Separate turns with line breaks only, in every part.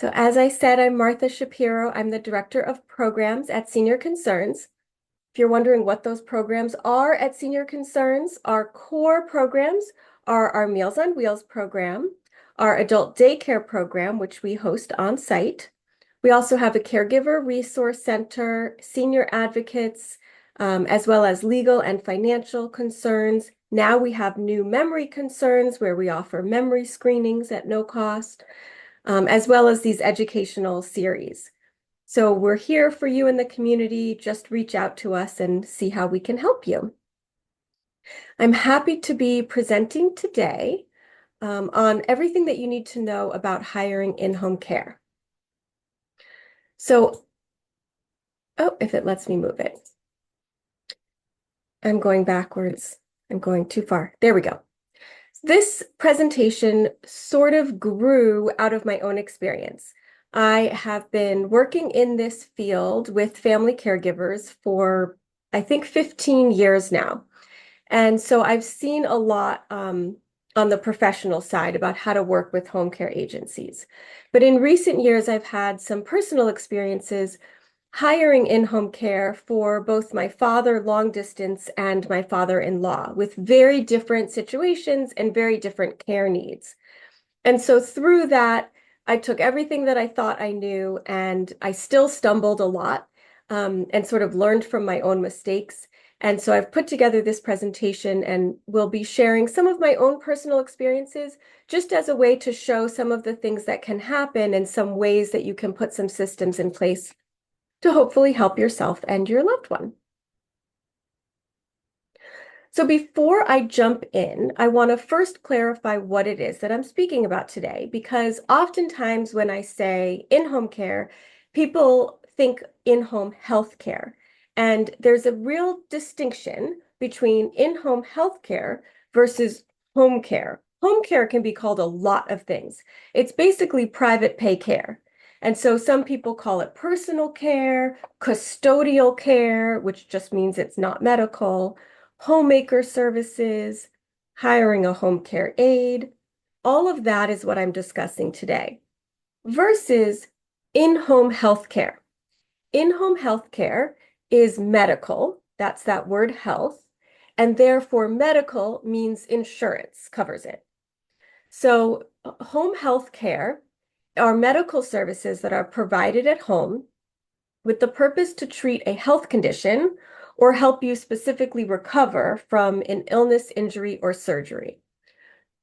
So as I said, I'm Martha Shapiro. I'm the Director of Programs at Senior Concerns. If you're wondering what those programs are at Senior Concerns, our core programs are our Meals on Wheels program, our adult daycare program, which we host on site. We also have a caregiver resource center, senior advocates, as well as legal and financial concerns. Now we have new memory concerns where we offer memory screenings at no cost, as well as these educational series. So we're here for you in the community. Just reach out to us and see how we can help you. I'm happy to be presenting today on everything that you need to know about hiring in-home care. So, oh, if it lets me move it. I'm going backwards. I'm going too far. There we go. This presentation sort of grew out of my own experience. I have been working in this field with family caregivers for, I think, 15 years now. And so I've seen a lot on the professional side about how to work with home care agencies. But in recent years, I've had some personal experiences hiring in-home care for both my father long distance and my father-in-law with very different situations and very different care needs. And so through that, I took everything that I thought I knew and I still stumbled a lot and sort of learned from my own mistakes. And so I've put together this presentation and will be sharing some of my own personal experiences just as a way to show some of the things that can happen and some ways that you can put some systems in place to hopefully help yourself and your loved one. So before I jump in, I want to first clarify what it is that I'm speaking about today, because oftentimes when I say in-home care, people think in-home health care. And there's a real distinction between in-home health care versus home care. Home care can be called a lot of things. It's basically private pay care. And so some people call it personal care, custodial care, which just means it's not medical, homemaker services, hiring a home care aide. All of that is what I'm discussing today. Versus in-home health care. In-home health care is medical, that's that word health, and therefore medical means insurance covers it. So home health care are medical services that are provided at home with the purpose to treat a health condition or help you specifically recover from an illness, injury, or surgery.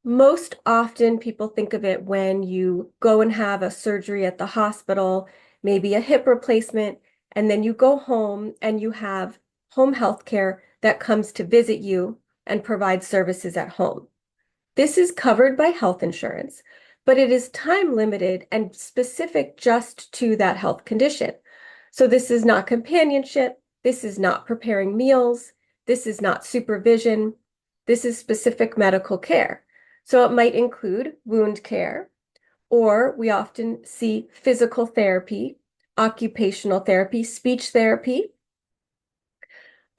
Most often people think of it when you go and have a surgery at the hospital, maybe a hip replacement, and then you go home and you have home health care that comes to visit you and provide services at home. This is covered by health insurance, but it is time limited and specific just to that health condition. So this is not companionship. This is not preparing meals. This is not supervision. This is specific medical care. So it might include wound care, or we often see physical therapy, occupational therapy, speech therapy.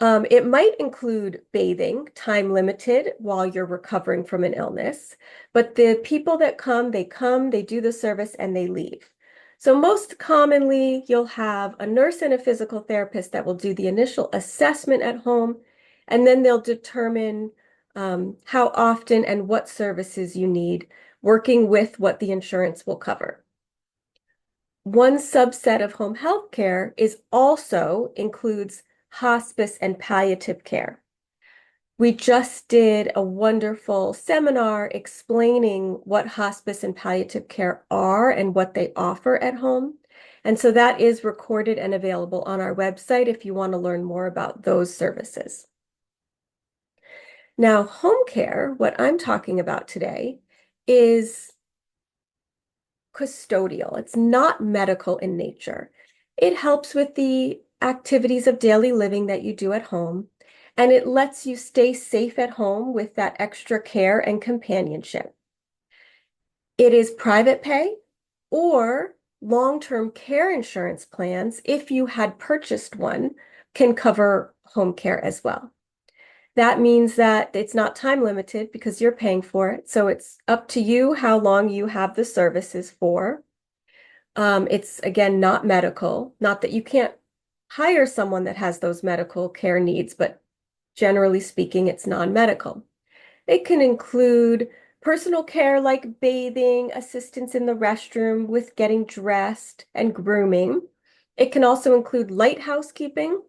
It might include bathing, time limited while you're recovering from an illness, but the people that come, they do the service, and they leave. So most commonly, you'll have a nurse and a physical therapist that will do the initial assessment at home, and then they'll determine how often and what services you need, working with what the insurance will cover. One subset of home health care is also includes hospice and palliative care. We just did a wonderful seminar explaining what hospice and palliative care are and what they offer at home. And so that is recorded and available on our website if you want to learn more about those services. Now, home care, what I'm talking about today, is custodial. It's not medical in nature. It helps with the activities of daily living that you do at home, and it lets you stay safe at home with that extra care and companionship. It is private pay or long-term care insurance plans, if you had purchased one, can cover home care as well. That means that it's not time limited because you're paying for it. So it's up to you how long you have the services for. It's again not medical, not that you can't hire someone that has those medical care needs, but generally speaking, it's non-medical. It can include personal care like bathing, assistance in the restroom with getting dressed and grooming. It can also include light housekeeping.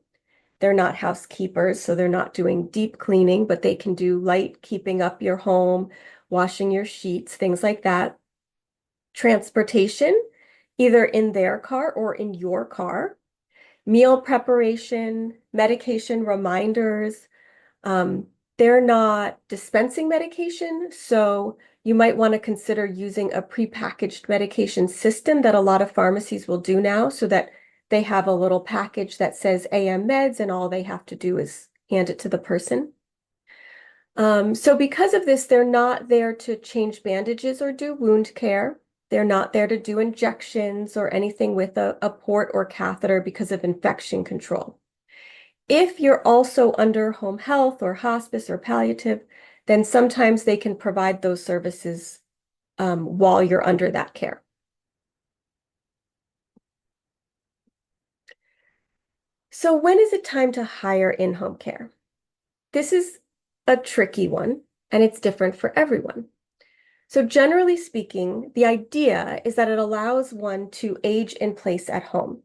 They're not housekeepers, so they're not doing deep cleaning, but they can do light keeping up your home, washing your sheets, things like that. Transportation, either in their car or in your car. Meal preparation, medication reminders. Um, they're not dispensing medication, so you might want to consider using a prepackaged medication system that a lot of pharmacies will do now so that they have a little package that says AM meds and all they have to do is hand it to the person. So because of this, they're not there to change bandages or do wound care. They're not there to do injections or anything with a port or catheter because of infection control. If you're also under home health or hospice or palliative, then sometimes they can provide those services while you're under that care. So when is it time to hire in-home care? This is a tricky one, and it's different for everyone. So generally speaking, the idea is that it allows one to age in place at home.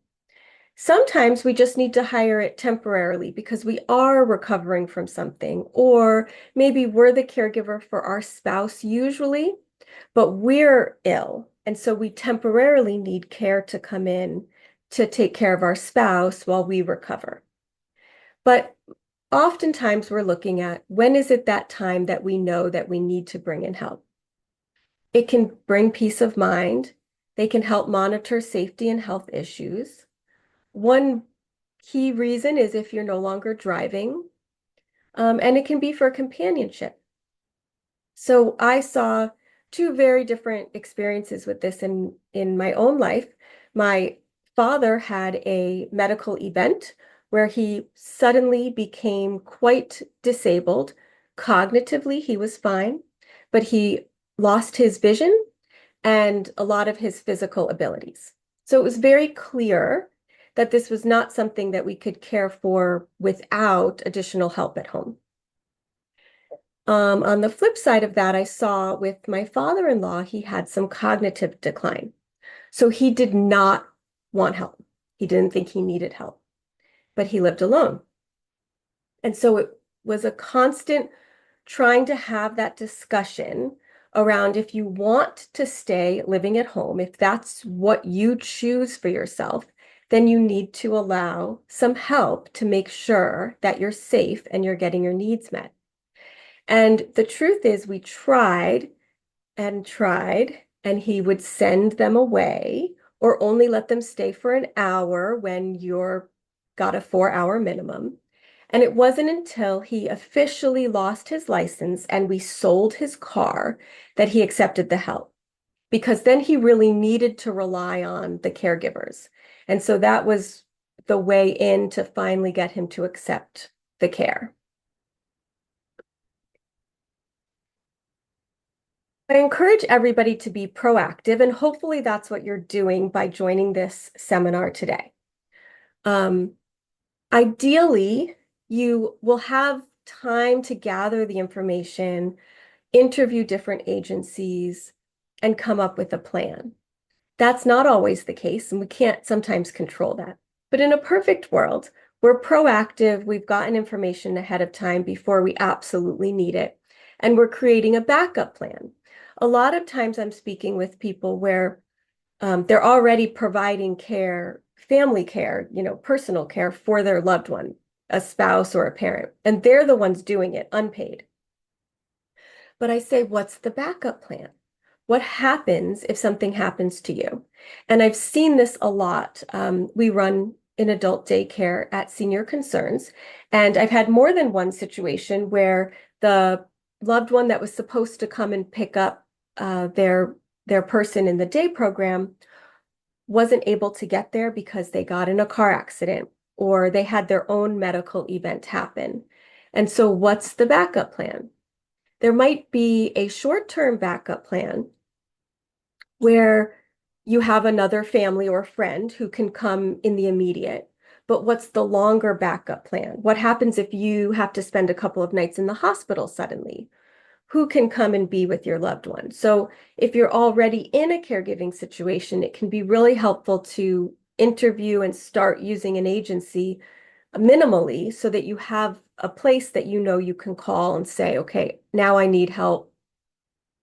Sometimes we just need to hire it temporarily because we are recovering from something, or maybe we're the caregiver for our spouse usually, but we're ill. And so we temporarily need care to come in to take care of our spouse while we recover. But oftentimes we're looking at when is it that time that we know that we need to bring in help? It can bring peace of mind. They can help monitor safety and health issues. One key reason is if you're no longer driving, and it can be for companionship. So I saw two very different experiences with this in my own life. My father had a medical event where he suddenly became quite disabled. Cognitively, he was fine, but he lost his vision and a lot of his physical abilities. So it was very clear that this was not something that we could care for without additional help at home. On the flip side of that, I saw with my father-in-law, he had some cognitive decline. So he did not want help. He didn't think he needed help, but he lived alone. And so it was a constant trying to have that discussion around if you want to stay living at home, if that's what you choose for yourself, then you need to allow some help to make sure that you're safe and you're getting your needs met. And the truth is, we tried and tried, and he would send them away or only let them stay for an hour when you're got a 4-hour minimum. And it wasn't until he officially lost his license and we sold his car that he accepted the help, because then he really needed to rely on the caregivers. And so that was the way in to finally get him to accept the care. I encourage everybody to be proactive, and hopefully that's what you're doing by joining this seminar today. Ideally, you will have time to gather the information, interview different agencies, and come up with a plan. That's not always the case, and we can't sometimes control that. But in a perfect world, we're proactive, we've gotten information ahead of time before we absolutely need it, and we're creating a backup plan. A lot of times I'm speaking with people where they're already providing care, family care, personal care for their loved one, a spouse or a parent, and they're the ones doing it unpaid. But I say, what's the backup plan? What happens if something happens to you? And I've seen this a lot. We run an adult daycare at Senior Concerns, and I've had more than one situation where the loved one that was supposed to come and pick up their person in the day program wasn't able to get there because they got in a car accident or they had their own medical event happen. And so what's the backup plan? There might be a short-term backup plan where you have another family or friend who can come in the immediate. But what's the longer backup plan? What happens if you have to spend a couple of nights in the hospital suddenly? Who can come and be with your loved one? So if you're already in a caregiving situation, it can be really helpful to interview and start using an agency minimally so that you have a place that you know you can call and say, okay, now I need help.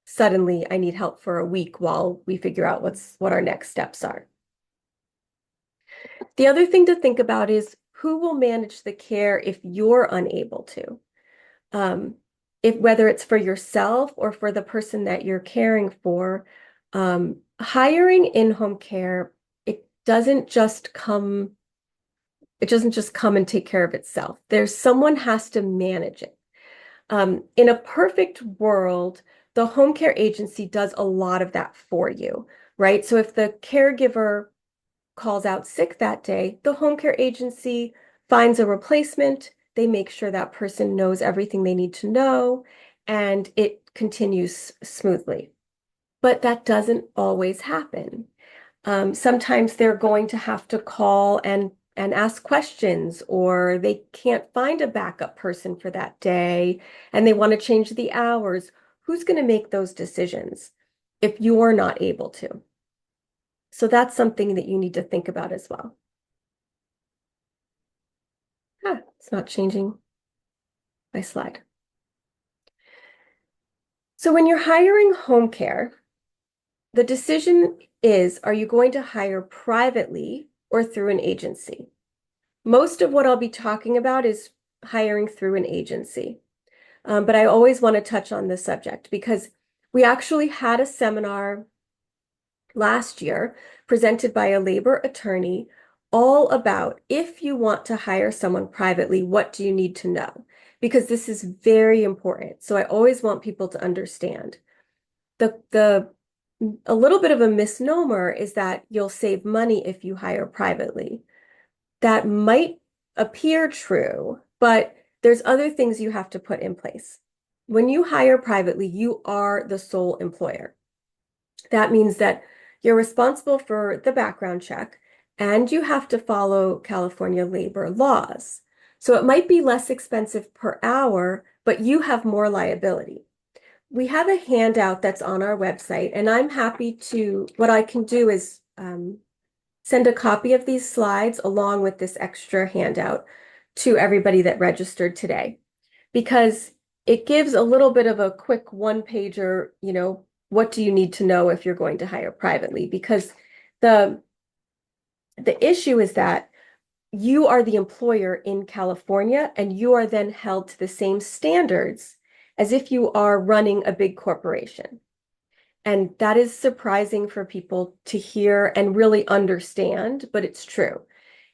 Suddenly, I need help for a week while we figure out what our next steps are. The other thing to think about is who will manage the care if you're unable to. Um, if whether it's for yourself or for the person that you're caring for, hiring in-home care, it doesn't just come and take care of itself. There's someone has to manage it. In a perfect world, the home care agency does a lot of that for you, right? So if the caregiver calls out sick that day, the home care agency finds a replacement. They make sure that person knows everything they need to know, and it continues smoothly. But that doesn't always happen. Sometimes they're going to have to call and ask questions, or they can't find a backup person for that day, and they want to change the hours. Who's going to make those decisions if you're not able to? So that's something that you need to think about as well. It's not changing my slide. So when you're hiring home care, the decision is, are you going to hire privately or through an agency? Most of what I'll be talking about is hiring through an agency. But I always want to touch on this subject because we actually had a seminar last year presented by a labor attorney all about if you want to hire someone privately, what do you need to know? Because this is very important. So I always want people to understand. The a little bit of a misnomer is that you'll save money if you hire privately. That might appear true, but there's other things you have to put in place. When you hire privately, you are the sole employer. That means that you're responsible for the background check and you have to follow California labor laws. So it might be less expensive per hour, but you have more liability. We have a handout that's on our website, and I'm happy to, what I can do is send a copy of these slides along with this extra handout to everybody that registered today, because it gives a little bit of a quick one-pager, what do you need to know if you're going to hire privately? Because the issue is that you are the employer in California and you are then held to the same standards as if you are running a big corporation. And that is surprising for people to hear and really understand, but it's true.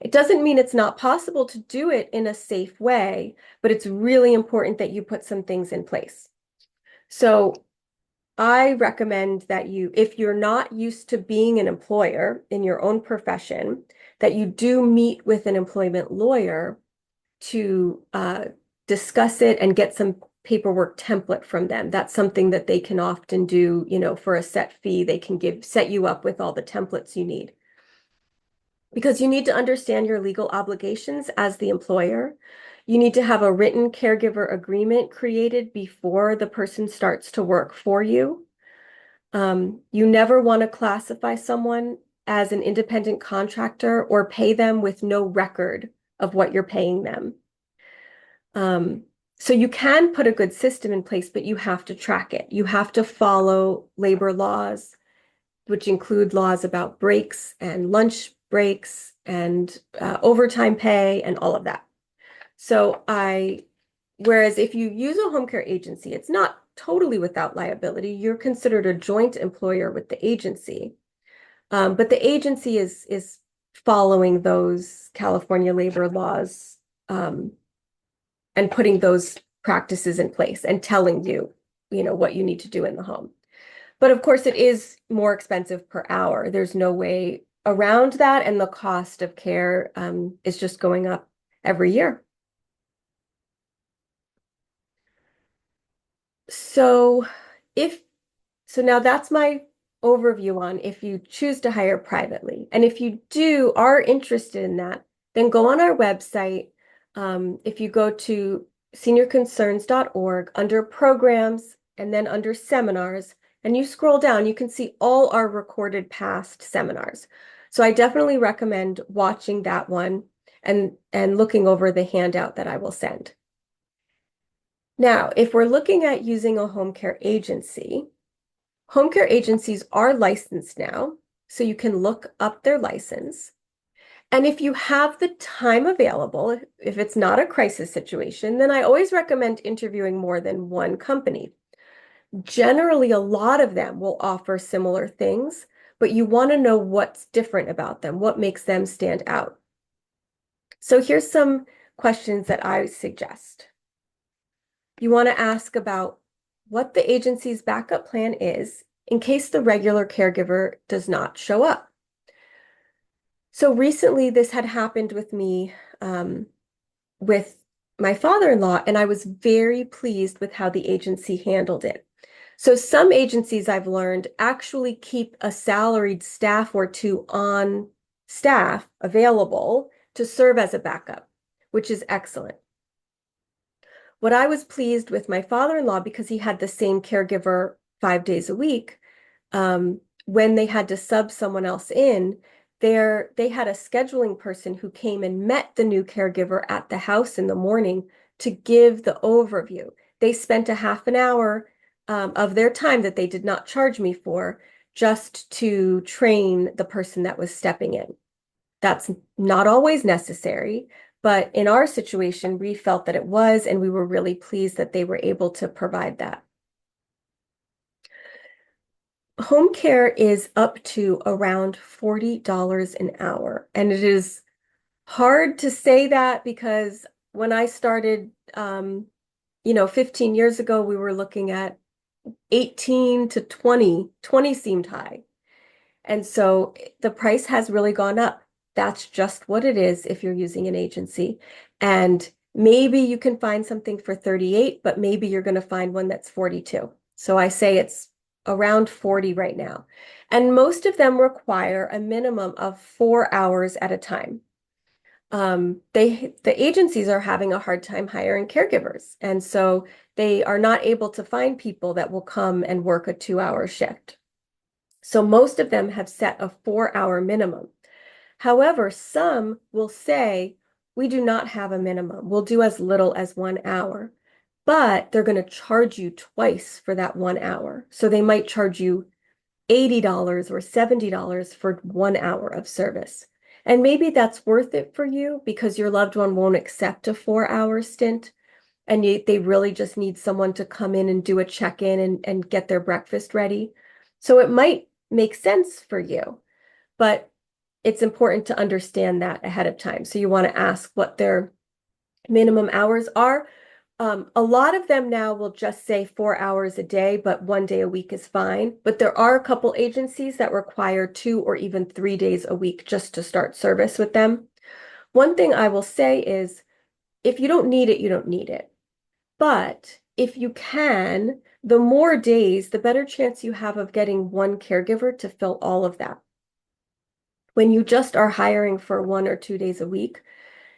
It doesn't mean it's not possible to do it in a safe way, but it's really important that you put some things in place. So I recommend that if you're not used to being an employer in your own profession, that you do meet with an employment lawyer to discuss it and get some paperwork template from them. That's something that they can often do, for a set fee. They can set you up with all the templates you need. Because you need to understand your legal obligations as the employer. You need to have a written caregiver agreement created before the person starts to work for you. You never want to classify someone as an independent contractor or pay them with no record of what you're paying them. So you can put a good system in place, but you have to track it. You have to follow labor laws, which include laws about breaks and lunch breaks and overtime pay and all of that. So whereas if you use a home care agency, it's not totally without liability. You're considered a joint employer with the agency. But the agency is following those California labor laws and putting those practices in place and telling you, what you need to do in the home. But of course, it is more expensive per hour. There's no way around that, and the cost of care is just going up every year. So now that's my overview on if you choose to hire privately. And if you are interested in that, then go on our website. If you go to seniorconcerns.org under programs and then under seminars, and you scroll down, you can see all our recorded past seminars. So I definitely recommend watching that one and looking over the handout that I will send. Now, if we're looking at using a home care agency, home care agencies are licensed now, so you can look up their license. And if you have the time available, if it's not a crisis situation, then I always recommend interviewing more than one company. Generally, a lot of them will offer similar things, but you want to know what's different about them, what makes them stand out. So here's some questions that I suggest. You want to ask about what the agency's backup plan is in case the regular caregiver does not show up. So recently, this had happened with me with my father-in-law, and I was very pleased with how the agency handled it. So some agencies I've learned actually keep a salaried staff or two on staff available to serve as a backup, which is excellent. What I was pleased with my father-in-law, because he had the same caregiver 5 days a week, when they had to sub someone else in, they had a scheduling person who came and met the new caregiver at the house in the morning to give the overview. They spent a half an hour of their time that they did not charge me for just to train the person that was stepping in. That's not always necessary, but in our situation, we felt that it was, and we were really pleased that they were able to provide that. Home care is up to around $40 an hour, and it is hard to say that because when I started, 15 years ago, we were looking at 18 to 20. 20 seemed high. And so the price has really gone up. That's just what it is if you're using an agency. And maybe you can find something for 38, but maybe you're going to find one that's 42. So I say it's around 40 right now. And most of them require a minimum of 4 hours at a time. The agencies are having a hard time hiring caregivers. And so they are not able to find people that will come and work a 2-hour shift. So most of them have set a 4-hour minimum. However, some will say, we do not have a minimum. We'll do as little as 1 hour, but they're going to charge you twice for that 1 hour. So they might charge you $80 or $70 for 1 hour of service. And maybe that's worth it for you because your loved one won't accept a 4-hour stint and they really just need someone to come in and do a check-in and get their breakfast ready. So it might make sense for you, but it's important to understand that ahead of time. So you want to ask what their minimum hours are. A lot of them now will just say 4 hours a day, but 1 day a week is fine. But there are a couple agencies that require 2 or even 3 days a week just to start service with them. One thing I will say is if you don't need it, you don't need it. But if you can, the more days, the better chance you have of getting one caregiver to fill all of that. When you just are hiring for 1 or 2 days a week,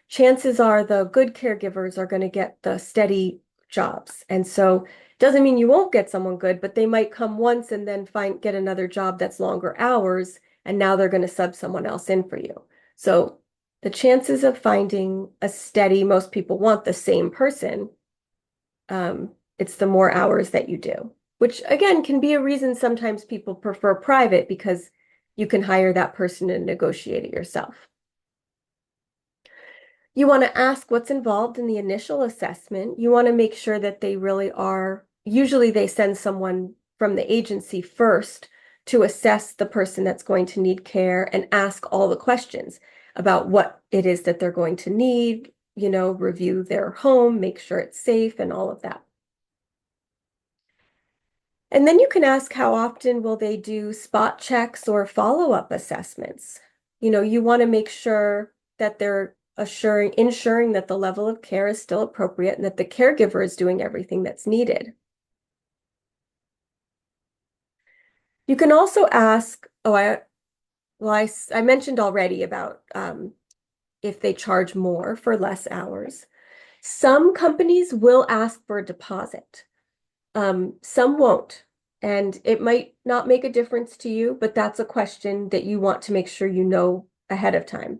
chances are the good caregivers are going to get the steady jobs. And so it doesn't mean you won't get someone good, but they might come once and then get another job that's longer hours, and now they're going to sub someone else in for you. So the chances of finding a steady, most people want the same person. It's the more hours that you do, which again can be a reason sometimes people prefer private because you can hire that person and negotiate it yourself. You want to ask what's involved in the initial assessment. You want to make sure that they really are, usually they send someone from the agency first to assess the person that's going to need care and ask all the questions about what it is that they're going to need, review their home, make sure it's safe and all of that. And then you can ask how often will they do spot checks or follow-up assessments. You want to make sure that they're ensuring that the level of care is still appropriate and that the caregiver is doing everything that's needed. You can also ask, I mentioned already about if they charge more for less hours. Some companies will ask for a deposit. Some won't. And it might not make a difference to you, but that's a question that you want to make sure you know ahead of time.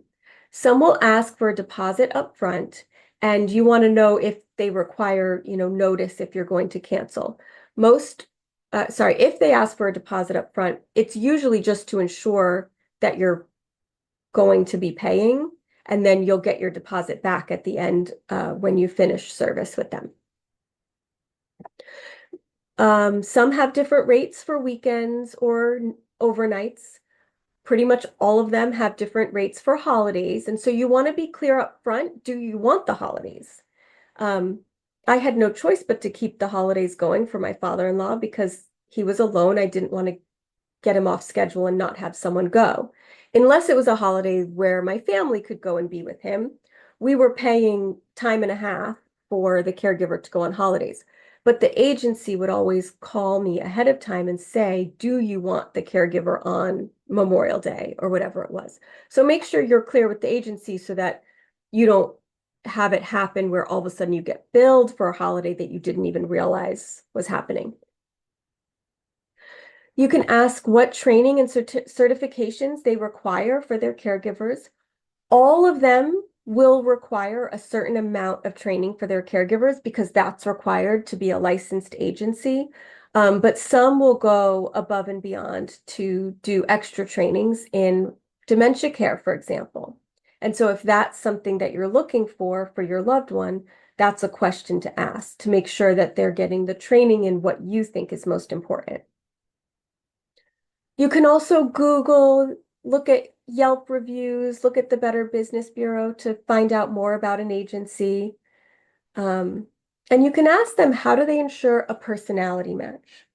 Some will ask for a deposit up front, and you want to know if they require, notice if you're going to cancel. If they ask for a deposit up front, it's usually just to ensure that you're going to be paying, and then you'll get your deposit back at the end when you finish service with them. Some have different rates for weekends or overnights. Pretty much all of them have different rates for holidays. And so you want to be clear up front. Do you want the holidays? Um, I had no choice but to keep the holidays going for my father-in-law because he was alone. I didn't want to get him off schedule and not have someone go. Unless it was a holiday where my family could go and be with him, we were paying time and a half for the caregiver to go on holidays. But the agency would always call me ahead of time and say, do you want the caregiver on Memorial Day or whatever it was? So make sure you're clear with the agency so that you don't have it happen where all of a sudden you get billed for a holiday that you didn't even realize was happening. You can ask what training and certifications they require for their caregivers. All of them will require a certain amount of training for their caregivers because that's required to be a licensed agency. But some will go above and beyond to do extra trainings in dementia care, for example. And so if that's something that you're looking for your loved one, that's a question to ask to make sure that they're getting the training in what you think is most important. You can also Google, look at Yelp reviews, look at the Better Business Bureau to find out more about an agency. And you can ask them, how do they ensure a personality match?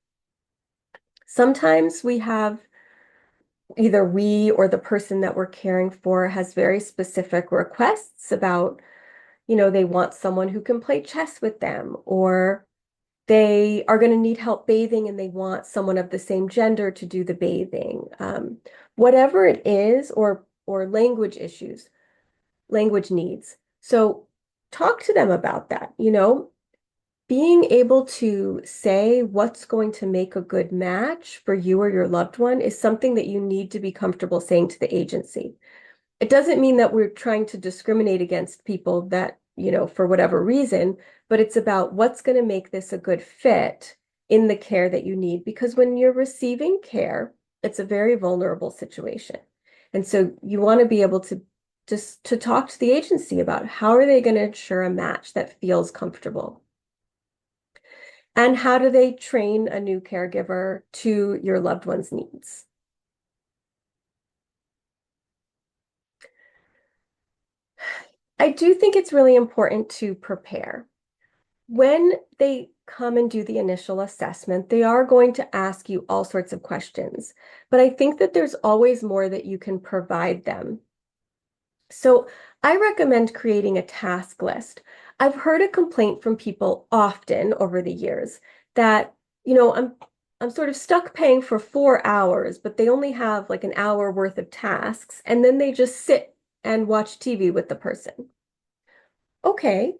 Sometimes either we or the person that we're caring for has very specific requests about, they want someone who can play chess with them, or they are going to need help bathing and they want someone of the same gender to do the bathing. Whatever it is, or language issues, language needs. So talk to them about that. Being able to say what's going to make a good match for you or your loved one is something that you need to be comfortable saying to the agency. It doesn't mean that we're trying to discriminate against people that, for whatever reason, but it's about what's going to make this a good fit in the care that you need. Because when you're receiving care, it's a very vulnerable situation. And so you want to be able to just to talk to the agency about how are they going to ensure a match that feels comfortable. And how do they train a new caregiver to your loved one's needs? I do think it's really important to prepare. When they come and do the initial assessment, they are going to ask you all sorts of questions, but I think that there's always more that you can provide them. So I recommend creating a task list. I've heard a complaint from people often over the years that, I'm sort of stuck paying for 4 hours, but they only have like an hour worth of tasks, and then they just sit and watch TV with the person. Okay,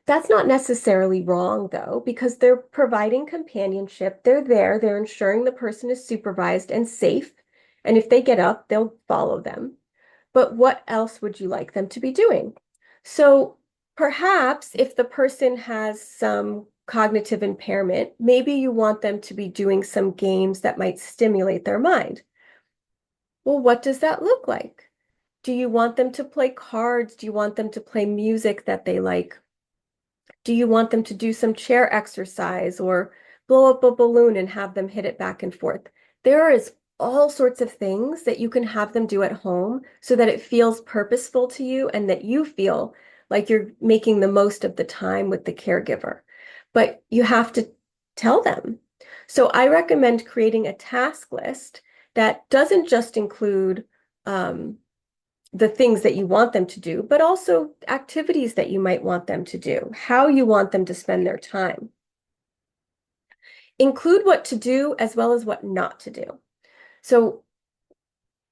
that's not necessarily wrong, though, because they're providing companionship. They're ensuring the person is supervised and safe. And if they get up, they'll follow them. But what else would you like them to be doing? So perhaps if the person has some cognitive impairment, maybe you want them to be doing some games that might stimulate their mind. Well, what does that look like? Do you want them to play cards? Do you want them to play music that they like? Do you want them to do some chair exercise or blow up a balloon and have them hit it back and forth? There is all sorts of things that you can have them do at home so that it feels purposeful to you and that you feel like you're making the most of the time with the caregiver. But you have to tell them. So I recommend creating a task list that doesn't just include the things that you want them to do, but also activities that you might want them to do, how you want them to spend their time. Include what to do as well as what not to do. So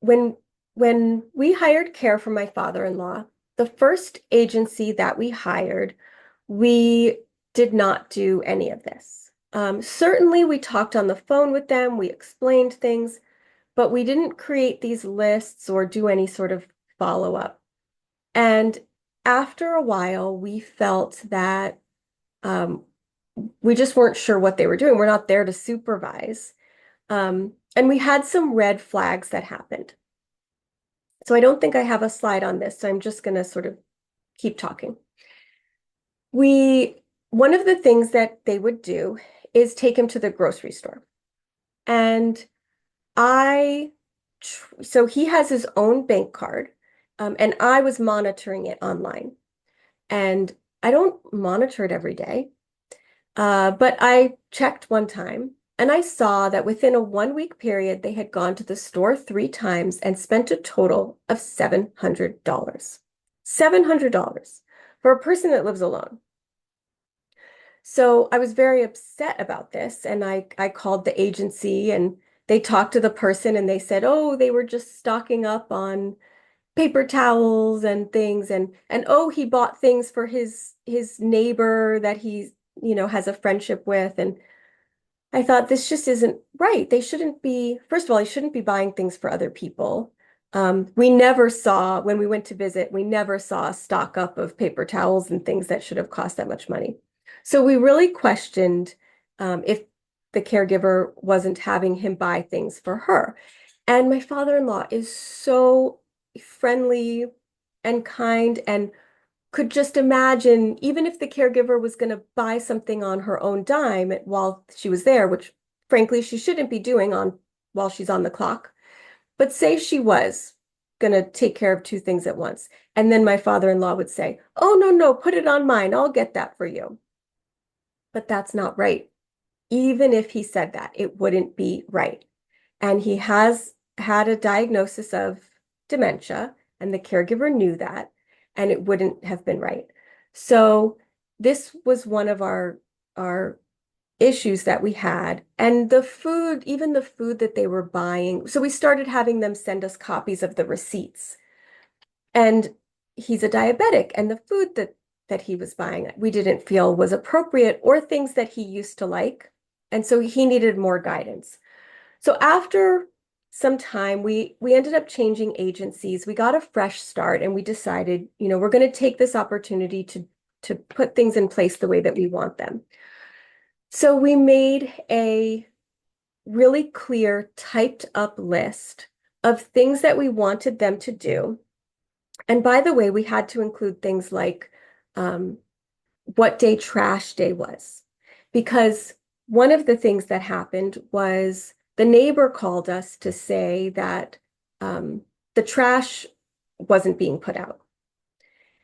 when when we hired care for my father-in-law, the first agency that we hired, we did not do any of this. Certainly, we talked on the phone with them, we explained things, but we didn't create these lists or do any sort of follow-up. And after a while, we felt that um, we just weren't sure what they were doing. We're not there to supervise. And we had some red flags that happened. So I don't think I have a slide on this, so I'm just going to sort of keep talking. One of the things that they would do is take him to the grocery store. And so he has his own bank card, and I was monitoring it online. And I don't monitor it every day, but I checked one time and I saw that within a 1 week period, they had gone to the store 3 times and spent a total of $700. $700 for a person that lives alone. So I was very upset about this, and I called the agency and they talked to the person and they said, oh, they were just stocking up on paper towels and things, and oh, he bought things for his neighbor that he's, has a friendship with. And I thought this just isn't right. They shouldn't be, first of all, they shouldn't be buying things for other people. We never saw, when we went to visit, we never saw a stock up of paper towels and things that should have cost that much money. So we really questioned if the caregiver wasn't having him buy things for her. And my father-in-law is so friendly and kind and could just imagine, even if the caregiver was going to buy something on her own dime while she was there, which frankly she shouldn't be doing on while she's on the clock. But say she was going to take care of 2 things at once. And then my father-in-law would say, oh, no, no, put it on mine. I'll get that for you. But that's not right. Even if he said that, it wouldn't be right. And he has had a diagnosis of dementia, and the caregiver knew that, and it wouldn't have been right. So this was one of our issues that we had. And the food, even the food that they were buying, so we started having them send us copies of the receipts. And he's a diabetic, and the food that he was buying, we didn't feel was appropriate or things that he used to like. And so he needed more guidance. So after some time, we ended up changing agencies. We got a fresh start, and we decided, we're going to take this opportunity to put things in place the way that we want them. So we made a really clear, typed up list of things that we wanted them to do. And by the way, we had to include things like what day trash day was, because one of the things that happened was the neighbor called us to say that the trash wasn't being put out.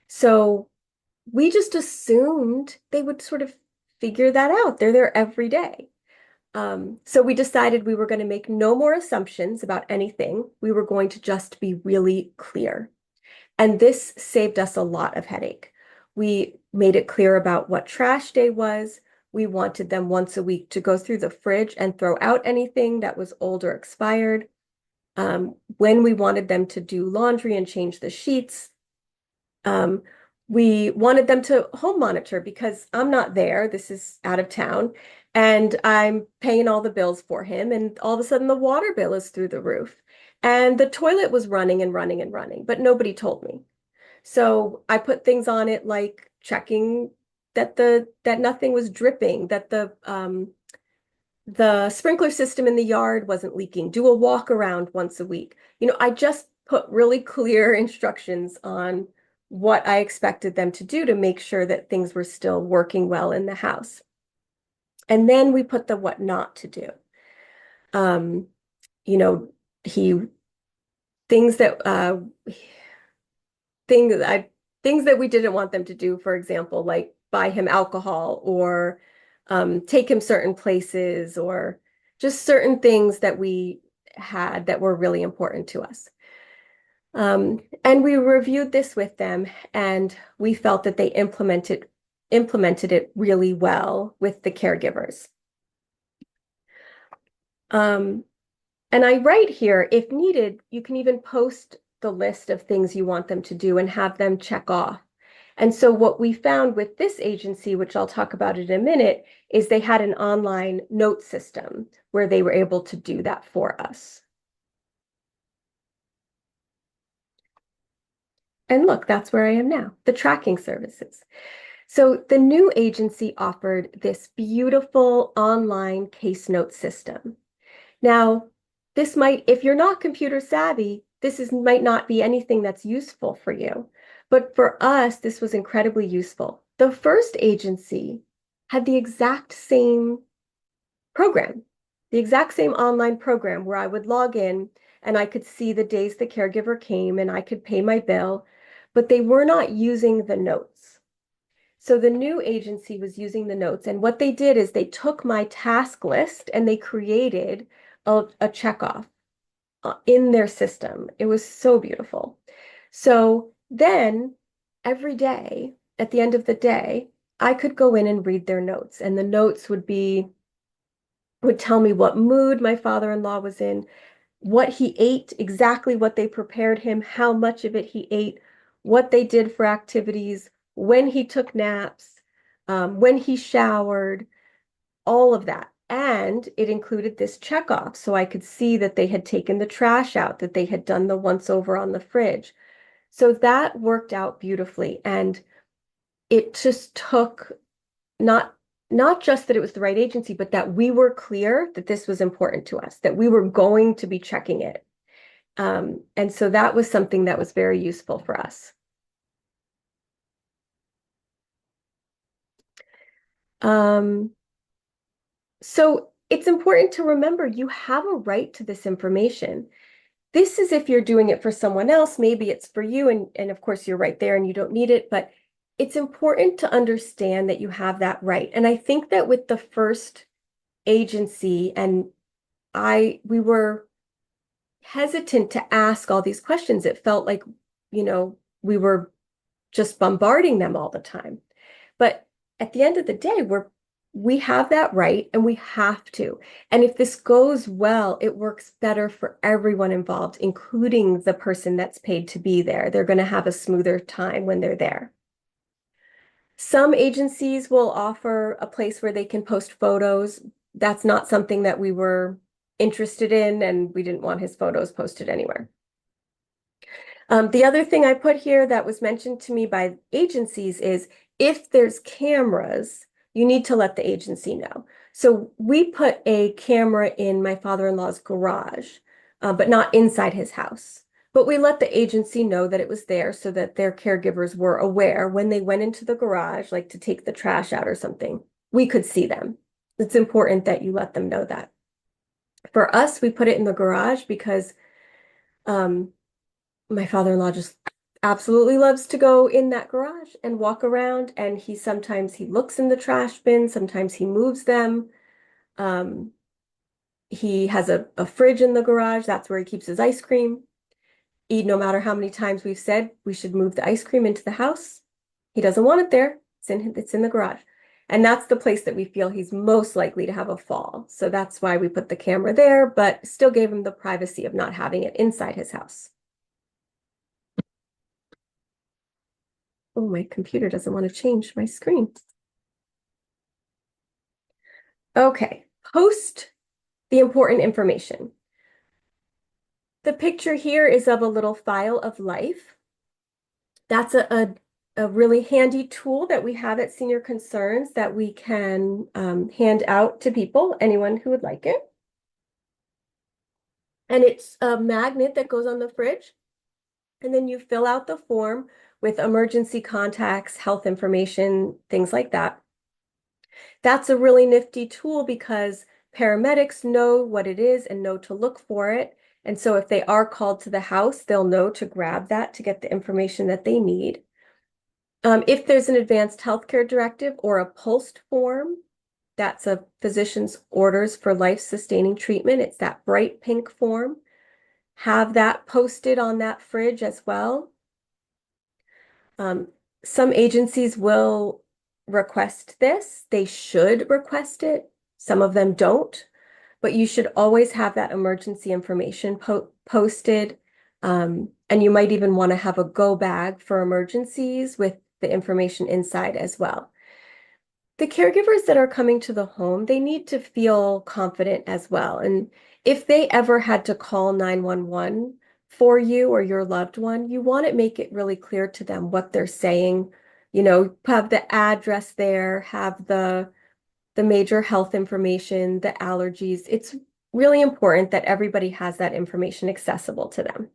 So we just assumed they would sort of figure that out. They're there every day. So we decided we were going to make no more assumptions about anything. We were going to just be really clear. And this saved us a lot of headache. We made it clear about what trash day was. We wanted them once a week to go through the fridge and throw out anything that was old or expired. When we wanted them to do laundry and change the sheets, we wanted them to home monitor because I'm not there. This is out of town, and I'm paying all the bills for him. And all of a sudden, the water bill is through the roof. And the toilet was running and running and running, but nobody told me. So I put things on it like checking that nothing was dripping, that the sprinkler system in the yard wasn't leaking. Do a walk around once a week. I just put really clear instructions on what I expected them to do to make sure that things were still working well in the house. And then we put the what not to do. Um, you know, he things that things I things that we didn't want them to do, for example, like buy him alcohol or take him certain places, or just certain things that we had that were really important to us. And we reviewed this with them, and we felt that they implemented it really well with the caregivers. And And I write here, if needed, you can even post the list of things you want them to do and have them check off. And so what we found with this agency, which I'll talk about in a minute, is they had an online note system where they were able to do that for us. And look, that's where I am now, the tracking services. So the new agency offered this beautiful online case note system. Now, this might, if you're not computer savvy, might not be anything that's useful for you. But for us, this was incredibly useful. The first agency had the exact same program, the exact same online program where I would log in and I could see the days the caregiver came and I could pay my bill, but they were not using the notes. So the new agency was using the notes. And what they did is they took my task list and they created a checkoff in their system. It was so beautiful. So then every day, at the end of the day, I could go in and read their notes, and the notes would tell me what mood my father-in-law was in, what he ate, exactly what they prepared him, how much of it he ate, what they did for activities, when he took naps, when he showered, all of that. And it included this checkoff. So I could see that they had taken the trash out, that they had done the once over on the fridge. So that worked out beautifully. And it just took not not just that it was the right agency, but that we were clear that this was important to us, that we were going to be checking it. And so that was something that was very useful for us. Um, so it's important to remember you have a right to this information. This is if you're doing it for someone else, maybe it's for you, and of course you're right there and you don't need it, but it's important to understand that you have that right. And I think that with the first agency, and we were hesitant to ask all these questions. It felt like, we were just bombarding them all the time. But at the end of the day, we have that right and we have to. And if this goes well, it works better for everyone involved, including the person that's paid to be there. They're going to have a smoother time when they're there. Some agencies will offer a place where they can post photos. That's not something that we were interested in, and we didn't want his photos posted anywhere. The other thing I put here that was mentioned to me by agencies is if there's cameras, you need to let the agency know. So we put a camera in my father-in-law's garage, but not inside his house. But we let the agency know that it was there so that their caregivers were aware when they went into the garage, like to take the trash out or something, we could see them. It's important that you let them know that. For us, we put it in the garage because my father-in-law just absolutely loves to go in that garage and walk around, and sometimes he looks in the trash bin, sometimes he moves them. Um, he has a fridge in the garage. That's where he keeps his ice cream. No matter how many times we've said we should move the ice cream into the house, he doesn't want it there. It's in the garage. And that's the place that we feel he's most likely to have a fall. So that's why we put the camera there, but still gave him the privacy of not having it inside his house. Oh, my computer doesn't want to change my screen. Okay, post the important information. The picture here is of a little file of life. That's a really handy tool that we have at Senior Concerns that we can hand out to people, anyone who would like it. And it's a magnet that goes on the fridge. And then you fill out the form with emergency contacts, health information, things like that. That's a really nifty tool because paramedics know what it is and know to look for it. And so if they are called to the house, they'll know to grab that to get the information that they need. If there's an advanced healthcare directive or a PULSed form, that's a physician's orders for life-sustaining treatment. It's that bright pink form. Have that posted on that fridge as well. Some agencies will request this. They should request it. Some of them don't. but you should always have that emergency information posted. And you might even want to have a go bag for emergencies with the information inside as well. The caregivers that are coming to the home, they need to feel confident as well. And if they ever had to call 911 for you or your loved one, you want to make it really clear to them what they're saying. Have the address there, have the major health information, the allergies. It's really important that everybody has that information accessible to them.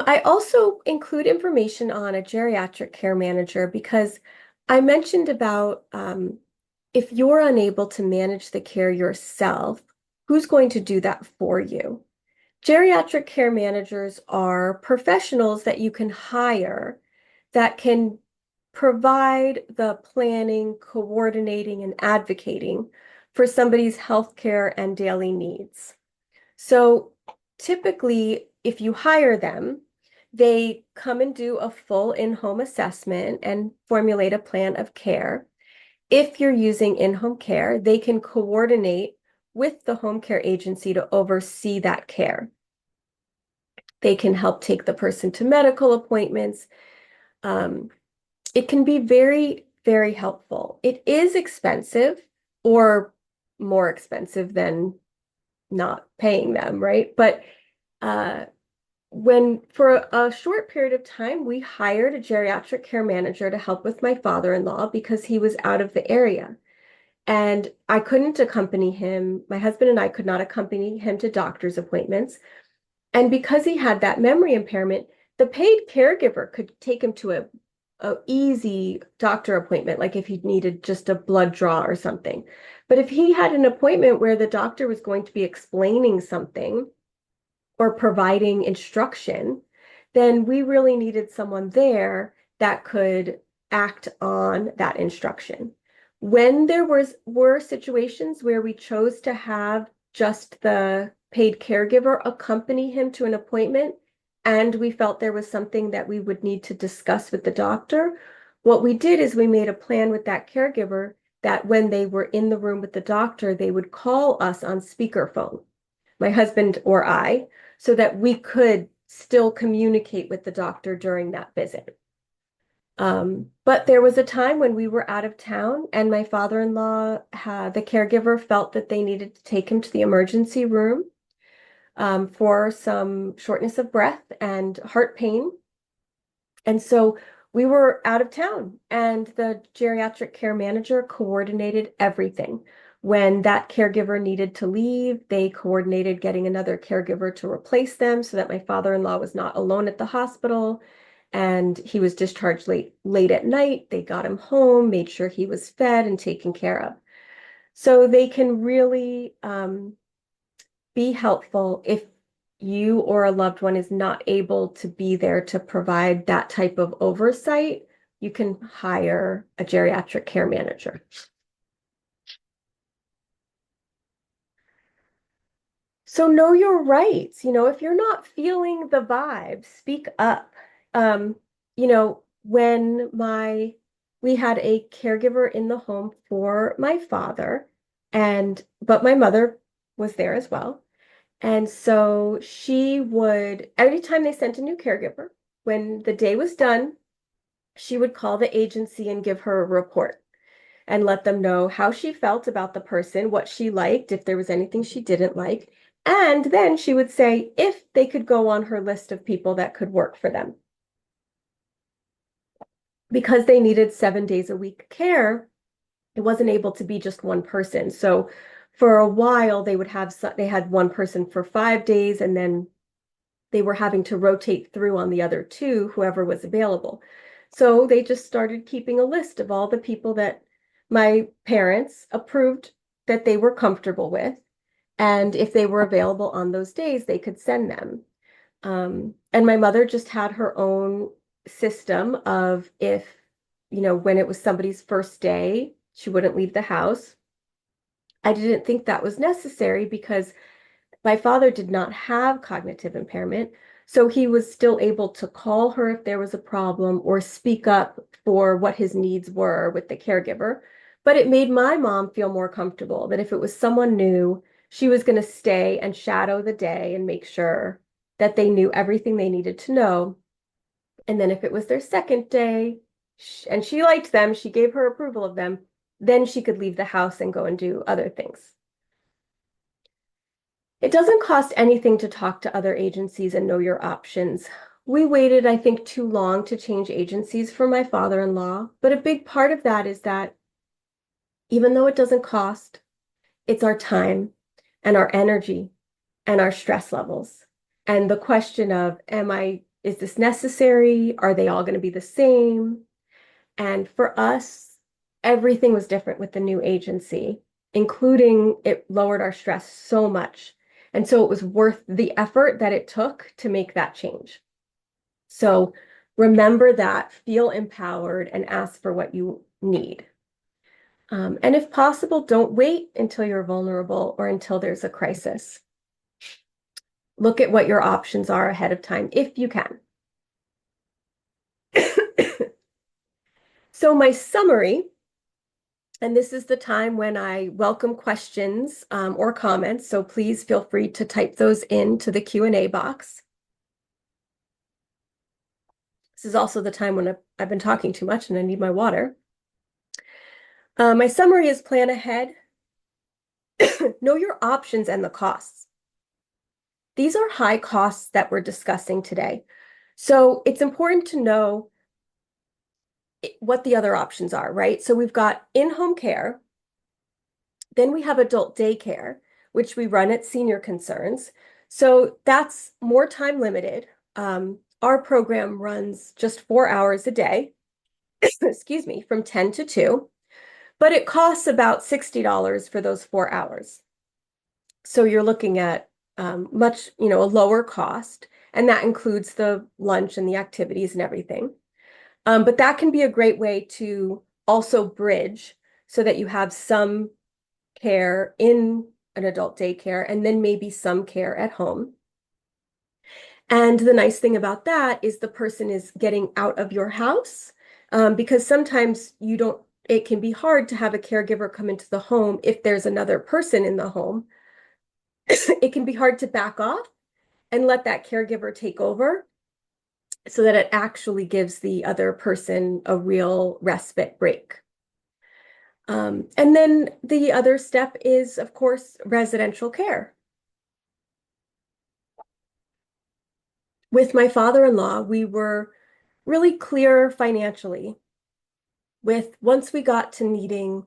I also include information on a geriatric care manager because I mentioned about if you're unable to manage the care yourself, who's going to do that for you? Geriatric care managers are professionals that you can hire that can provide the planning, coordinating, and advocating for somebody's healthcare and daily needs. So typically, if you hire them, they come and do a full in-home assessment and formulate a plan of care. If you're using in-home care, they can coordinate with the home care agency to oversee that care. They can help take the person to medical appointments. Um, it can be very, very helpful. It is expensive or more expensive than not paying them, right? But uh, when for a short period of time, we hired a geriatric care manager to help with my father-in-law because he was out of the area. And I couldn't accompany him. My husband and I could not accompany him to doctor's appointments. And because he had that memory impairment, the paid caregiver could take him to a easy doctor appointment, like if he needed just a blood draw or something. But if he had an appointment where the doctor was going to be explaining something or providing instruction, then we really needed someone there that could act on that instruction. When there were situations where we chose to have just the paid caregiver accompany him to an appointment, and we felt there was something that we would need to discuss with the doctor, what we did is we made a plan with that caregiver that when they were in the room with the doctor, they would call us on speakerphone, my husband or I, so that we could still communicate with the doctor during that visit. But there was a time when we were out of town and my father-in-law, the caregiver felt that they needed to take him to the emergency room for some shortness of breath and heart pain. And so we were out of town and the geriatric care manager coordinated everything. When that caregiver needed to leave, they coordinated getting another caregiver to replace them so that my father-in-law was not alone at the hospital. And he was discharged late at night. They got him home, made sure he was fed and taken care of. So they can really be helpful if you or a loved one is not able to be there to provide that type of oversight. You can hire a geriatric care manager. So know your rights. If you're not feeling the vibe, speak up. When we had a caregiver in the home for my father, but my mother was there as well. And so she would, every time they sent a new caregiver, when the day was done, she would call the agency and give her a report and let them know how she felt about the person, what she liked, if there was anything she didn't like. And then she would say if they could go on her list of people that could work for them. Because they needed 7 days a week care, it wasn't able to be just one person. So for a while, they had one person for 5 days, and then they were having to rotate through on the other two, whoever was available. So they just started keeping a list of all the people that my parents approved that they were comfortable with. And if they were available on those days, they could send them. And my mother just had her own system of if, when it was somebody's first day, she wouldn't leave the house. I didn't think that was necessary because my father did not have cognitive impairment. So he was still able to call her if there was a problem or speak up for what his needs were with the caregiver. But it made my mom feel more comfortable that if it was someone new, she was going to stay and shadow the day and make sure that they knew everything they needed to know. And then if it was their second day and she liked them, she gave her approval of them, then she could leave the house and go and do other things. It doesn't cost anything to talk to other agencies and know your options. We waited, I think, too long to change agencies for my father-in-law, but a big part of that is that even though it doesn't cost, it's our time and our energy and our stress levels. And the question of, is this necessary? Are they all going to be the same? And for us, everything was different with the new agency, including it lowered our stress so much. And so it was worth the effort that it took to make that change. So remember that, feel empowered, and ask for what you need. And if possible, don't wait until you're vulnerable or until there's a crisis. Look at what your options are ahead of time, if you can. So my summary, and this is the time when I welcome questions or comments, so please feel free to type those into the Q&A box. This is also the time when I've been talking too much and I need my water. My summary is plan ahead. Know your options and the costs. These are high costs that we're discussing today. So it's important to know what the other options are, right? So we've got in-home care. Then we have adult daycare, which we run at Senior Concerns. So that's more time limited. Our program runs just 4 hours a day, excuse me, from 10 to 2, but it costs about $60 for those 4 hours. So you're looking at much, a lower cost, and that includes the lunch and the activities and everything. But that can be a great way to also bridge so that you have some care in an adult daycare and then maybe some care at home. And the nice thing about that is the person is getting out of your house because sometimes it can be hard to have a caregiver come into the home if there's another person in the home. It can be hard to back off and let that caregiver take over so that it actually gives the other person a real respite break. And then the other step is, of course, residential care. With my father-in-law, we were really clear financially once we got to needing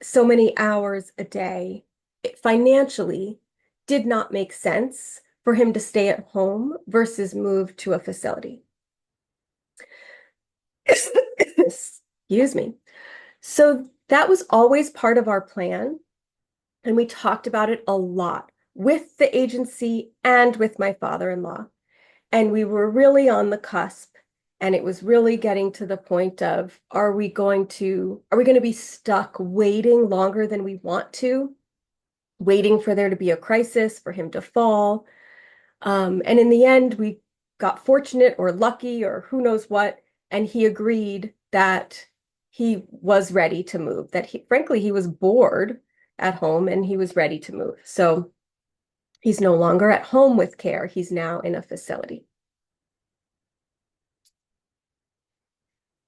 so many hours a day, it financially did not make sense for him to stay at home versus move to a facility. Excuse me. So that was always part of our plan. And we talked about it a lot with the agency and with my father-in-law. And we were really on the cusp. And it was really getting to the point of, are we going to be stuck waiting longer than we want to, waiting for there to be a crisis, for him to fall? And in the end, we got fortunate or lucky or who knows what. And he agreed that he was ready to move, that frankly, he was bored at home and he was ready to move. So he's no longer at home with care. He's now in a facility.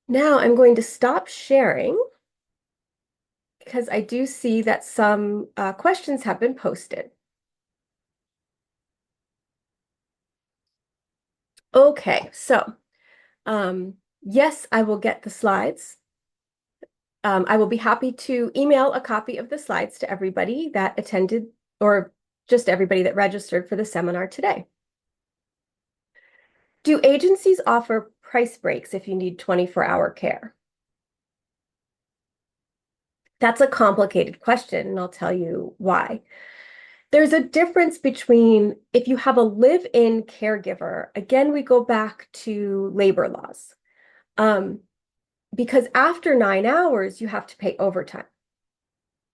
Now I'm going to stop sharing because I do see that some questions have been posted. Okay, so yes, I will get the slides. I will be happy to email a copy of the slides to everybody that attended or just everybody that registered for the seminar today. Do agencies offer price breaks if you need 24-hour care? That's a complicated question, and I'll tell you why. There's a difference between if you have a live-in caregiver, again, we go back to labor laws. Because after 9 hours, you have to pay overtime.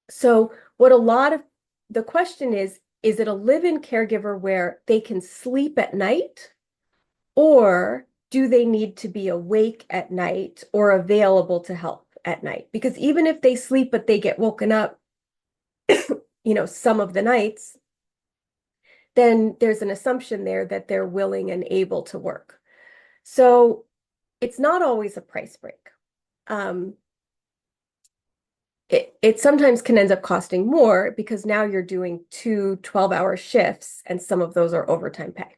So what a lot of the question is, Is it a live-in caregiver where they can sleep at night, or do they need to be awake at night or available to help at night? Because even if they sleep, but they get woken up, some of the nights, then there's an assumption there that they're willing and able to work. So it's not always a price break. Um, it sometimes can end up costing more because now you're doing 2 12-hour shifts and some of those are overtime pay.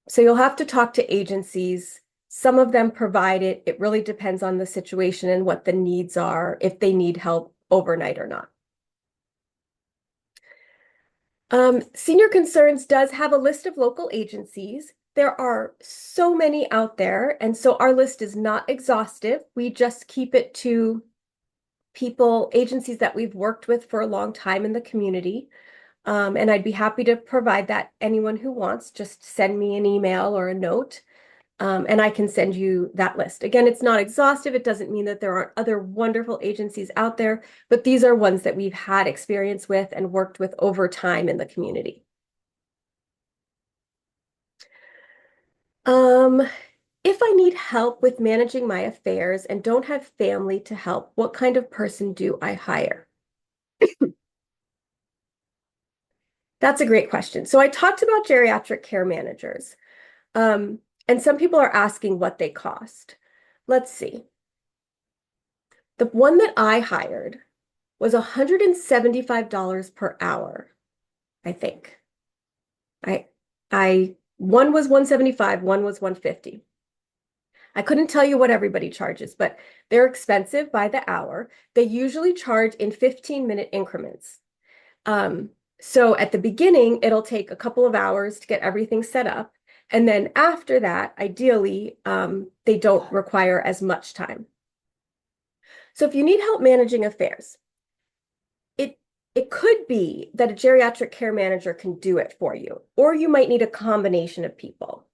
So you'll have to talk to agencies. Some of them provide it. It really depends on the situation and what the needs are, if they need help overnight or not. Senior Concerns does have a list of local agencies. There are so many out there, and so our list is not exhaustive. We just keep it to agencies that we've worked with for a long time in the community. And I'd be happy to provide that. Anyone who wants, just send me an email or a note, and I can send you that list. Again, it's not exhaustive. It doesn't mean that there aren't other wonderful agencies out there, but these are ones that we've had experience with and worked with over time in the community. If I need help with managing my affairs and don't have family to help, what kind of person do I hire? That's a great question. So I talked about geriatric care managers, and some people are asking what they cost. Let's see. The one that I hired was $175 per hour, I think. I one was 175, one was 150. I couldn't tell you what everybody charges, but they're expensive by the hour. They usually charge in 15-minute increments. So at the beginning, it'll take a couple of hours to get everything set up. And then after that, ideally, they don't require as much time. So if you need help managing affairs, it could be that a geriatric care manager can do it for you, or you might need a combination of people.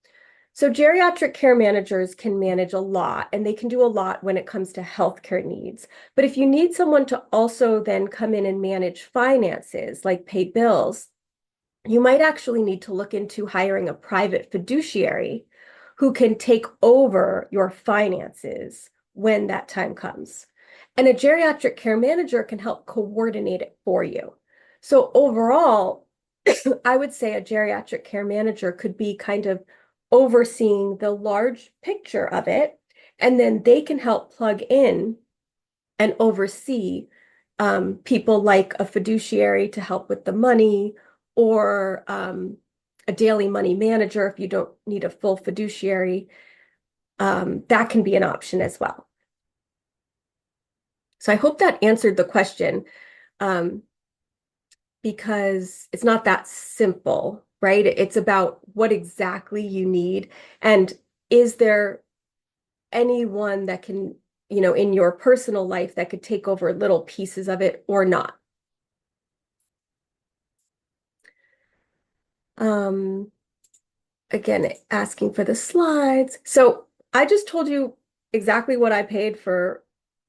So geriatric care managers can manage a lot, and they can do a lot when it comes to healthcare needs. But if you need someone to also then come in and manage finances, like pay bills, you might actually need to look into hiring a private fiduciary who can take over your finances when that time comes. And a geriatric care manager can help coordinate it for you. So overall, I would say a geriatric care manager could be kind of overseeing the large picture of it, and then they can help plug in and oversee people like a fiduciary to help with the money, or a daily money manager if you don't need a full fiduciary. That can be an option as well. So I hope that answered the question, because it's not that simple, right? It's about what exactly you need, and is there anyone that can, in your personal life that could take over little pieces of it or not. Again, asking for the slides. So I just told you exactly what I paid for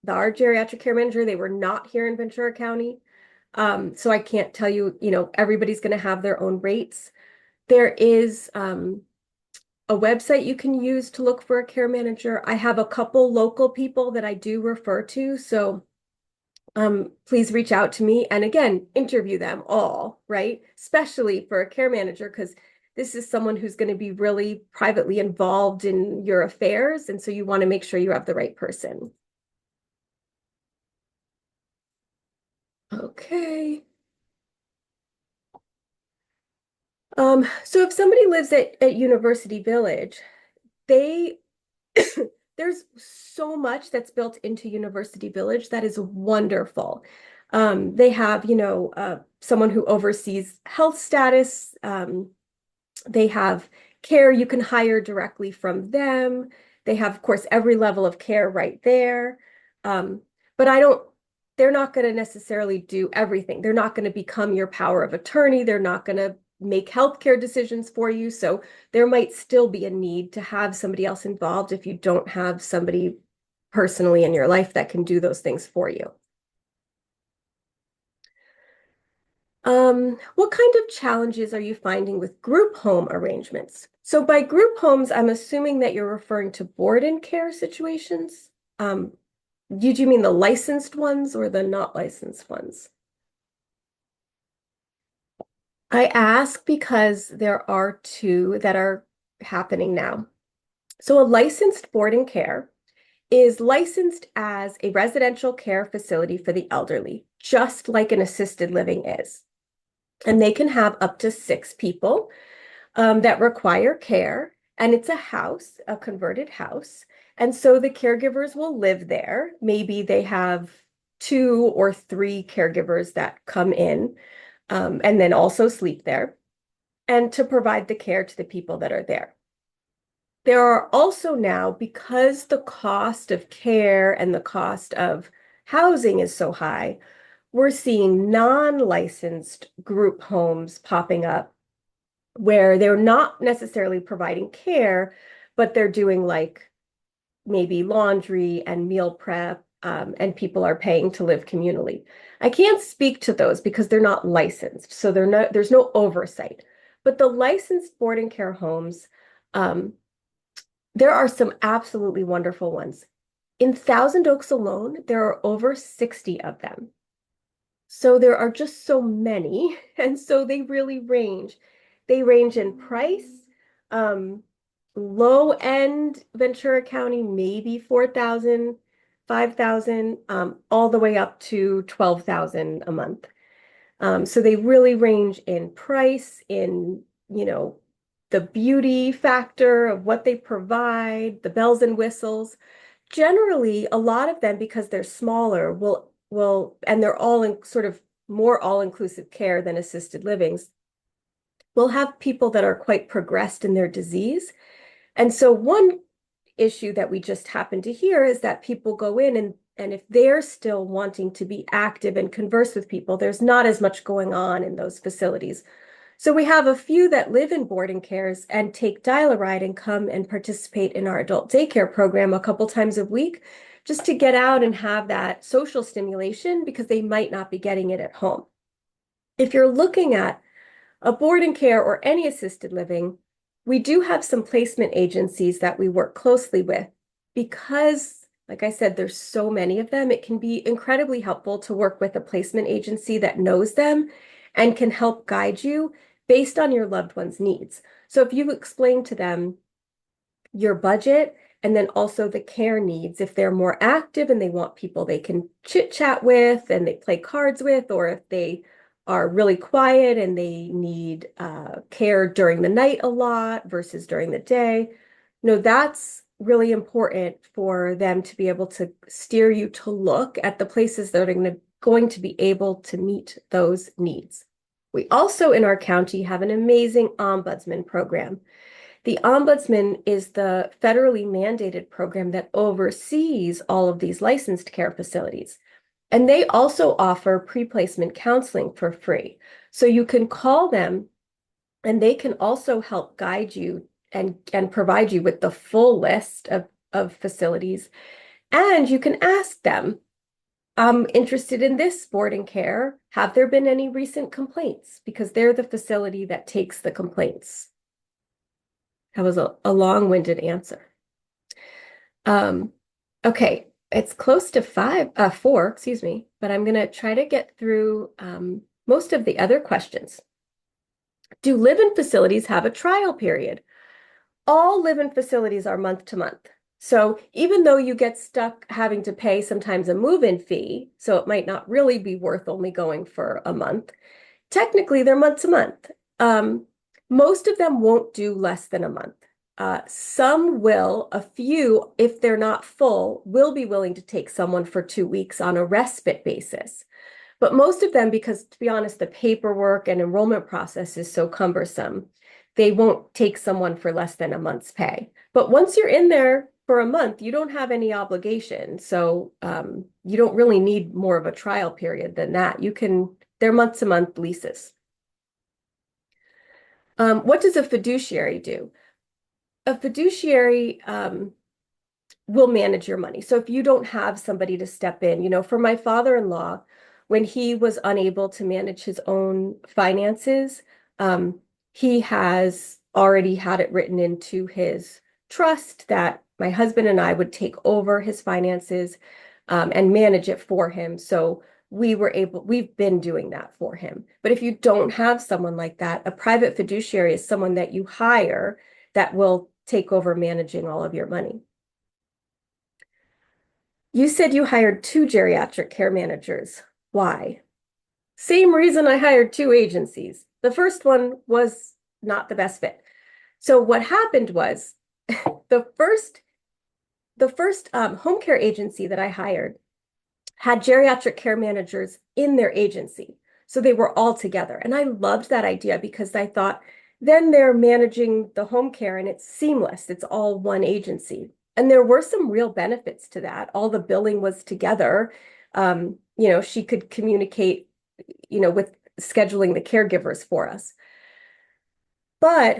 our geriatric care manager. They were not here in Ventura County. So I can't tell you, everybody's going to have their own rates. There is a website you can use to look for a care manager. I have a couple local people that I do refer to. So please reach out to me, and again, interview them all, right? Especially for a care manager, because this is someone who's going to be really privately involved in your affairs. And so you want to make sure you have the right person. Okay. So if somebody lives at University Village, they there's so much that's built into University Village that is wonderful. They have, someone who oversees health status. They have care you can hire directly from them. They have, of course, every level of care right there. But they're not going to necessarily do everything. They're not going to become your power of attorney. They're not going to make healthcare decisions for you. So there might still be a need to have somebody else involved if you don't have somebody personally in your life that can do those things for you. What kind of challenges are you finding with group home arrangements? So by group homes, I'm assuming that you're referring to board and care situations. Um, do you mean the licensed ones or the not licensed ones? I ask because there are two that are happening now. So a licensed board and care is licensed as a residential care facility for the elderly, just like an assisted living is. And they can have up to 6 people that require care. And it's a house, a converted house. And so the caregivers will live there. Maybe they have 2 or 3 caregivers that come in and then also sleep there and to provide the care to the people that are there. There are also now, because the cost of care and the cost of housing is so high, we're seeing non-licensed group homes popping up where they're not necessarily providing care, but they're doing like maybe laundry and meal prep, and people are paying to live communally. I can't speak to those because they're not licensed, so there's no oversight. But the licensed board and care homes, um, there are some absolutely wonderful ones. In Thousand Oaks alone, there are over 60 of them. So there are just so many, and so they really range. They range in price. Um, Low end Ventura County, maybe 4,000, 5,000, all the way up to 12,000 a month. So they really range in price, in, the beauty factor of what they provide, the bells and whistles. Generally, a lot of them, because they're smaller, and they're all in sort of more all-inclusive care than assisted livings, will have people that are quite progressed in their disease. And so one issue that we just happen to hear is that people go in and if they're still wanting to be active and converse with people, there's not as much going on in those facilities. So we have a few that live in boarding cares and take Dial-A-Ride and come and participate in our adult daycare program a couple times a week, just to get out and have that social stimulation because they might not be getting it at home. If you're looking at a board and care or any assisted living, we do have some placement agencies that we work closely with because, like I said, there's so many of them. It can be incredibly helpful to work with a placement agency that knows them and can help guide you based on your loved one's needs. So if you explain to them your budget and then also the care needs, if they're more active and they want people they can chit chat with and they play cards with, or if they are really quiet and they need care during the night a lot versus during the day. No, that's really important for them to be able to steer you to look at the places that are going to be able to meet those needs. We also in our county have an amazing ombudsman program. The ombudsman is the federally mandated program that oversees all of these licensed care facilities. And they also offer pre-placement counseling for free. So you can call them and they can also help guide you and provide you with the full list of facilities. And you can ask them, I'm interested in this boarding care. Have there been any recent complaints? Because they're the facility that takes the complaints. That was a long-winded answer. Um, okay, it's close to 4, excuse me, but I'm gonna try to get through most of the other questions. Do live-in facilities have a trial period? All live-in facilities are month to month. So even though you get stuck having to pay sometimes a move-in fee, so it might not really be worth only going for a month, technically they're month to month. Most of them won't do less than a month. Some will, a few, if they're not full, will be willing to take someone for 2 weeks on a respite basis. But most of them, because to be honest, the paperwork and enrollment process is so cumbersome, they won't take someone for less than a month's pay. But once you're in there for a month, you don't have any obligation. So you don't really need more of a trial period than that. They're month to month leases. What does a fiduciary do? A fiduciary will manage your money. So if you don't have somebody to step in, for my father-in-law, when he was unable to manage his own finances, um, he has already had it written into his trust that my husband and I would take over his finances, and manage it for him. So we've been doing that for him. But if you don't have someone like that, a private fiduciary is someone that you hire that will take over managing all of your money. You said you hired two geriatric care managers. Why? Same reason I hired two agencies. The first one was not the best fit. So what happened was the first home care agency that I hired had geriatric care managers in their agency. So they were all together. And I loved that idea because I thought then they're managing the home care and it's seamless. It's all one agency. And there were some real benefits to that. All the billing was together. She could communicate, with scheduling the caregivers for us. But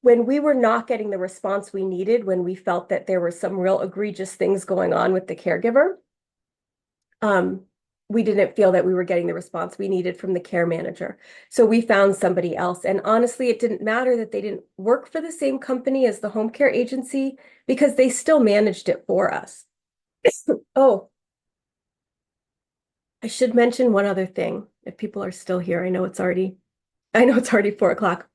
when we were not getting the response we needed, when we felt that there were some real egregious things going on with the caregiver, we didn't feel that we were getting the response we needed from the care manager. So we found somebody else. And honestly, it didn't matter that they didn't work for the same company as the home care agency because they still managed it for us. Oh, I should mention one other thing. If people are still here, I know it's already 4 o'clock.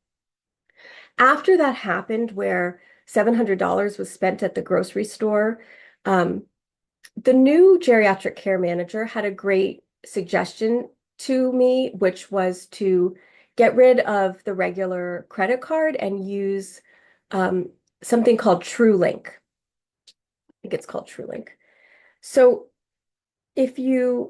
After that happened, where $700 was spent at the grocery store, the new geriatric care manager had a great suggestion to me, which was to get rid of the regular credit card and use something called TrueLink. I think it's called TrueLink. So TrueLink.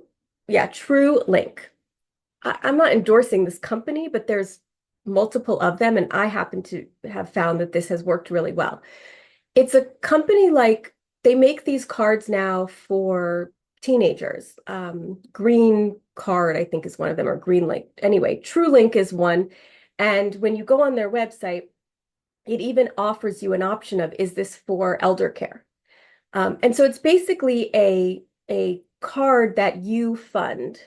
I'm not endorsing this company, but there's multiple of them, and I happen to have found that this has worked really well. It's a company they make these cards now for teenagers. Green Card, I think, is one of them, or Green Link. Anyway, TrueLink is one. And when you go on their website, it even offers you an option of, is this for elder care? And so it's basically a card that you fund.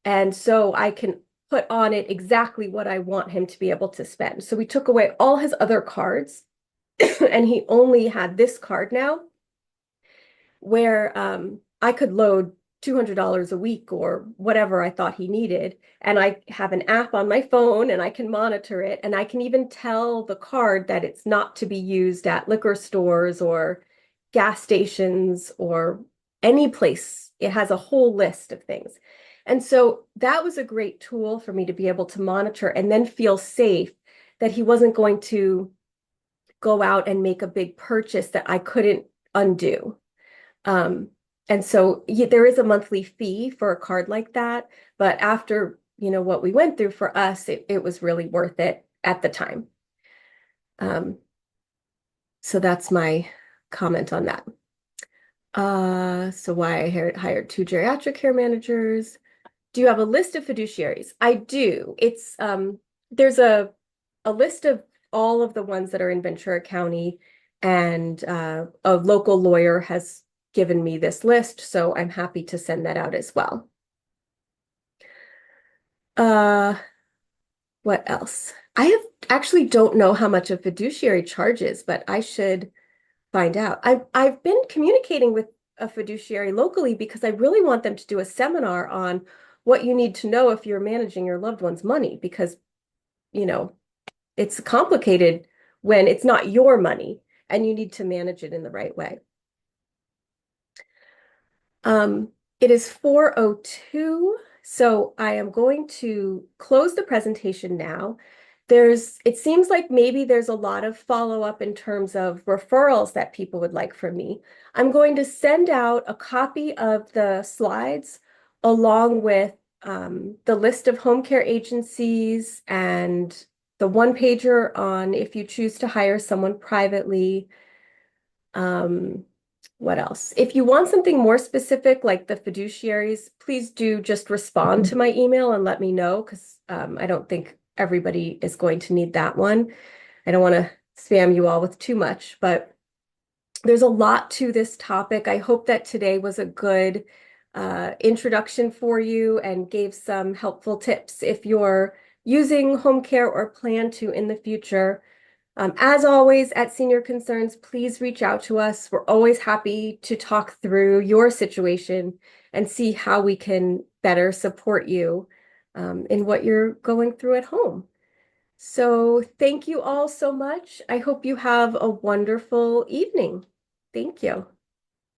And so I can put on it exactly what I want him to be able to spend. So we took away all his other cards, and he only had this card now, where I could load $200 a week or whatever I thought he needed. And I have an app on my phone and I can monitor it. And I can even tell the card that it's not to be used at liquor stores or gas stations or any place. It has a whole list of things. And so that was a great tool for me to be able to monitor and then feel safe that he wasn't going to go out and make a big purchase that I couldn't undo. And so there is a monthly fee for a card like that, but after, what we went through, for us, it was really worth it at the time. So that's my comment on that. So why I hired two geriatric care managers. Do you have a list of fiduciaries? I do. It's there's a list of all of the ones that are in Ventura County, and a local lawyer has given me this list, so I'm happy to send that out as well. What else? I actually don't know how much a fiduciary charges, but I should find out. I've been communicating with a fiduciary locally because I really want them to do a seminar on what you need to know if you're managing your loved one's money, because, it's complicated when it's not your money and you need to manage it in the right way. It is 4:02, so I am going to close the presentation now. It seems like maybe there's a lot of follow-up in terms of referrals that people would like from me. I'm going to send out a copy of the slides along with the list of home care agencies and the one-pager on if you choose to hire someone privately. What else? If you want something more specific, like the fiduciaries, please do just respond to my email and let me know, because I don't think everybody is going to need that one. I don't want to spam you all with too much, but there's a lot to this topic. I hope that today was a good introduction for you and gave some helpful tips if you're using home care or plan to in the future. As always, at Senior Concerns, please reach out to us. We're always happy to talk through your situation and see how we can better support you in what you're going through at home. So thank you all so much. I hope you have a wonderful evening. Thank you.